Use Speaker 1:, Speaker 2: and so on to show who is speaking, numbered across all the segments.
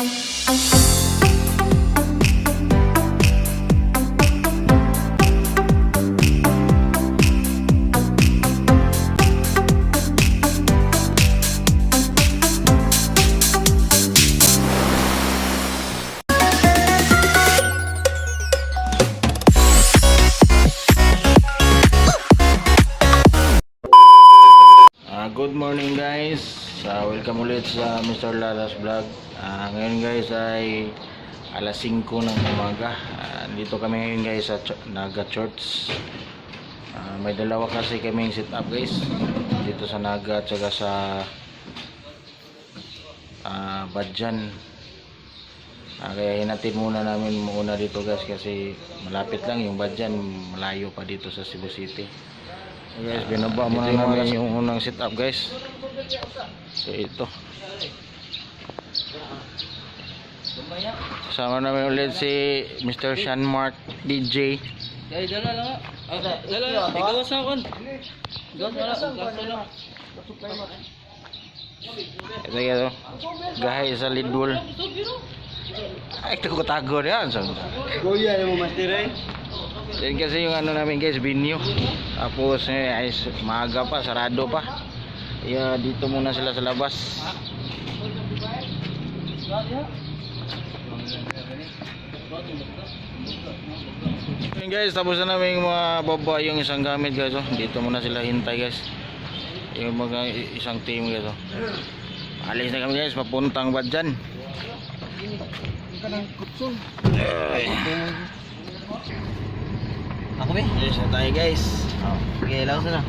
Speaker 1: Good morning guys, welcome ulit sa Mr. Lalas Vlog. Ngayon guys ay alas 5 ng umaga. Dito kami ngayon guys sa Naga Church. May dalawa kasi kaming sit up guys, dito sa Naga at saka sa Badjan. Kaya hinatid muna namin dito guys kasi malapit lang yung Badjan, malayo pa dito sa Cebu City. Guys, binaba muna namin yung unang sit up guys. So ito, kasama namin ulit si Mr. Sean Mark DJ.
Speaker 2: Ay, dala lang. Dala, igawas na kon. Gawas na.
Speaker 1: Ito ito, gahay sa Lidwol. Ay, ito ko tago yan.
Speaker 2: Goya mo master eh.
Speaker 1: Yan kasi yung ano namin guys, venue. Tapos ay maaga pa, sarado pa. Kaya dito muna sila sa labas. Yan guys, tapos na namin mga baba yung isang gamit guys. Dito muna sila hintay guys, yung mga isang team guys. Alis na kami guys, papuntang Badjan.
Speaker 2: Ako be.
Speaker 1: Alis na tayo guys.
Speaker 2: Okay, lawas na.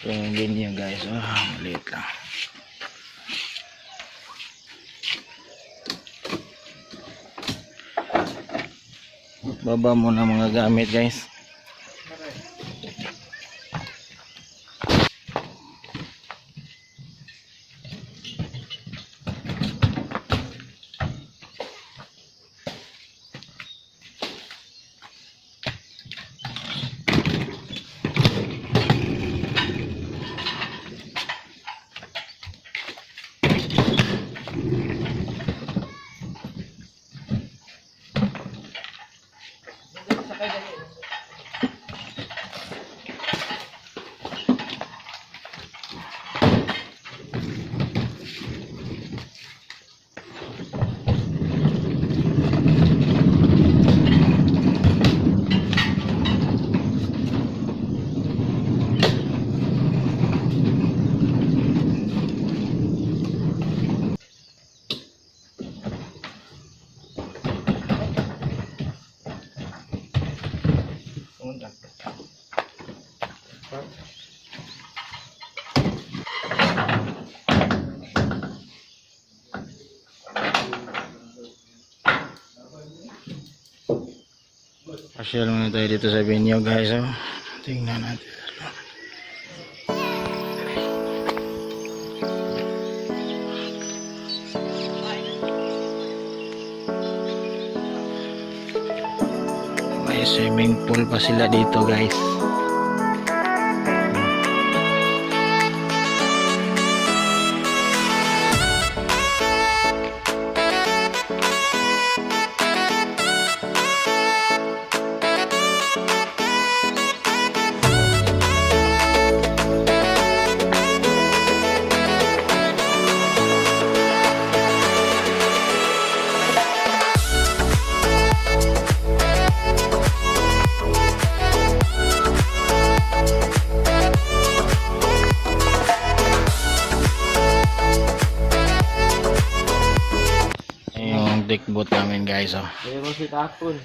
Speaker 1: Ito yung venue guys. Maliit lang. Baba muna mga gamit guys. Pasyal muna tayo dito sa venue guys. Tingnan natin. May swimming pool pa sila dito guys. Deckboat namin guys.
Speaker 2: Ayaw mo si tapon.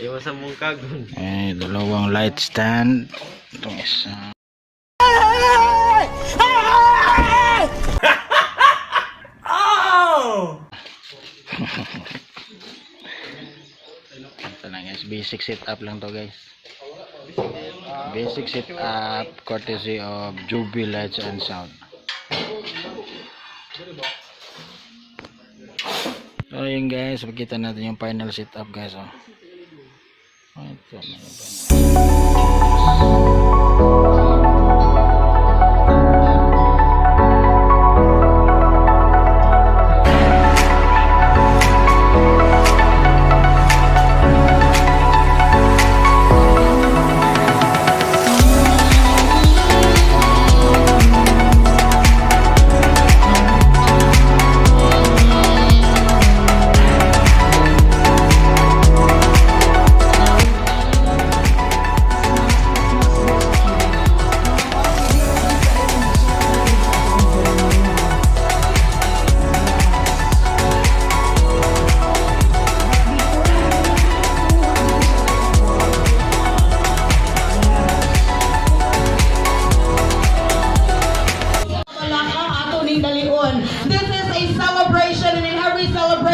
Speaker 2: Ayaw mo sa mungkagon.
Speaker 1: Dalawang light stand. Itong isa. Ito lang guys. Basic setup lang to guys. Basic setup courtesy of Juby Lights and Sound. So yun guys, makita natin yung final setup guys.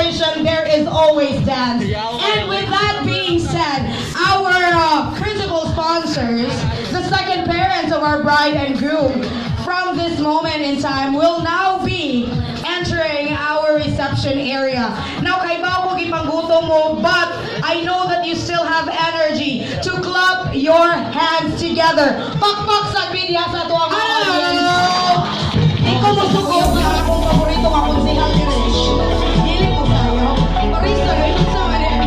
Speaker 1: Ito,
Speaker 3: there is always dance. And with that being said, our critical sponsors, the second parents of our bride and groom, from this moment in time will now be entering our reception area. Now, kay ba ko gipanggutom mo, but I know that you still have energy to clap your hands together. Pakpak sa media sa tuwang audience. Ikaw mo sugyok na akong paborito nga konsehal ni Rish. Hilit mo sa'yo. Marisa, ganyan sa akin.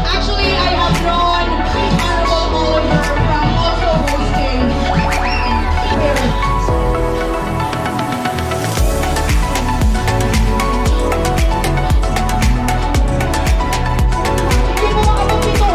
Speaker 3: Actually, I have known Honorable Oliver from also hosting here. Hindi mo makapagpito.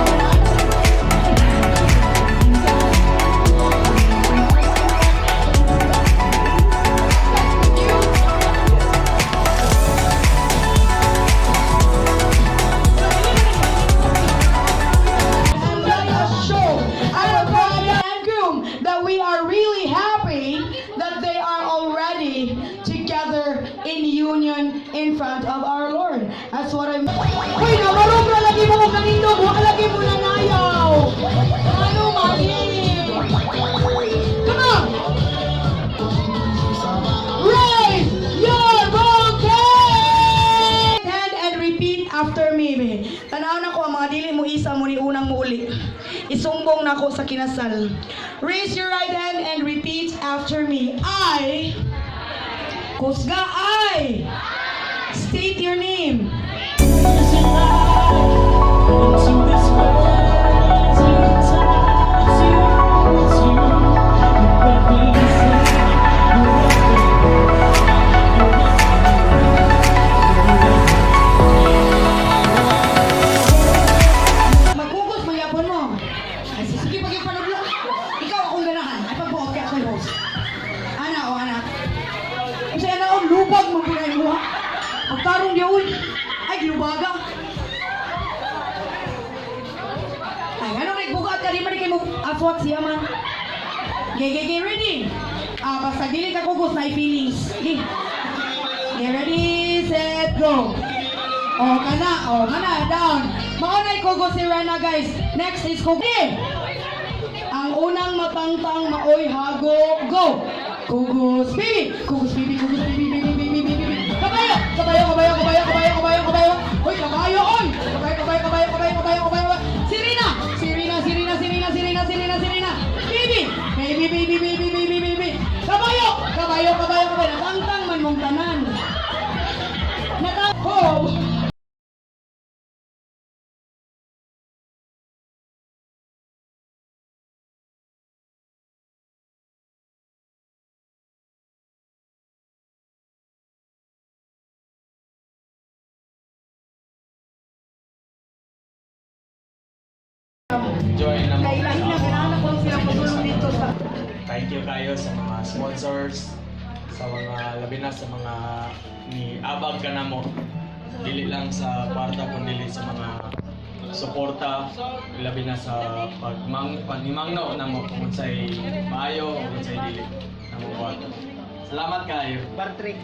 Speaker 3: in front of our Lord. That's what I'm... Uy, namarong na lagi mo kong nanindog. Huwag lagi mo na nayaw. Ano, mali? Come on! Raise your bouquet! Hand and repeat after me, be. Tanaw na ko ang mga dili mo isa mo ni unang muuli. Isumbong na ko sa kinasal. Raise your right hand and repeat after me. I, Kusga, I, state your name. Magkugos, magyapon mo. Ay, sige, pag yung panaglo. Ikaw akong ganahan. Ay, pagbuot kaya ako yung host. Ana, o anak. Kasi ana, o, lubag mo pinay mo, ha? Pagtarong di, uy. Ay, lubaga. Ay, ano nagbugat ka? Di man kayo mo aswat siya man. Gay, ready? Basta dili ka kugos na feelings. Okay. Okay, ready, set, go. Mana, down. Maunay kugos si Rena, guys. Next is kugos. Ang unang matangtang maoy hago, go. Kugos, bibi. Kugos, bibi. Kabayo. Uy, kabayo, oy. Kabayo. Sirina. Bibi. Kabayo. Natangtang man mong tanan. Oh.
Speaker 4: Join naman.
Speaker 3: Nailahin na kailangan ko silang pagulong dito sa...
Speaker 4: Thank you kayo sa mga sponsors, sa mga labi na sa mga ni abag ka na mo. Dili lang sa kwarta kundi sa mga suporta, labi na sa pagmangno na mo kung sa'y maayo o kung sa'y dili na mo kwarta. Salamat kayo.
Speaker 2: Patrick.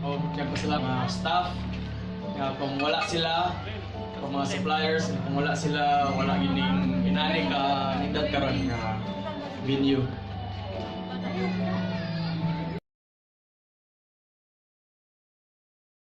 Speaker 4: O salamat mga staff. Kung wala sila, kung mga suppliers, kung wala sila, wala gining inani ka nindot karon nga venue.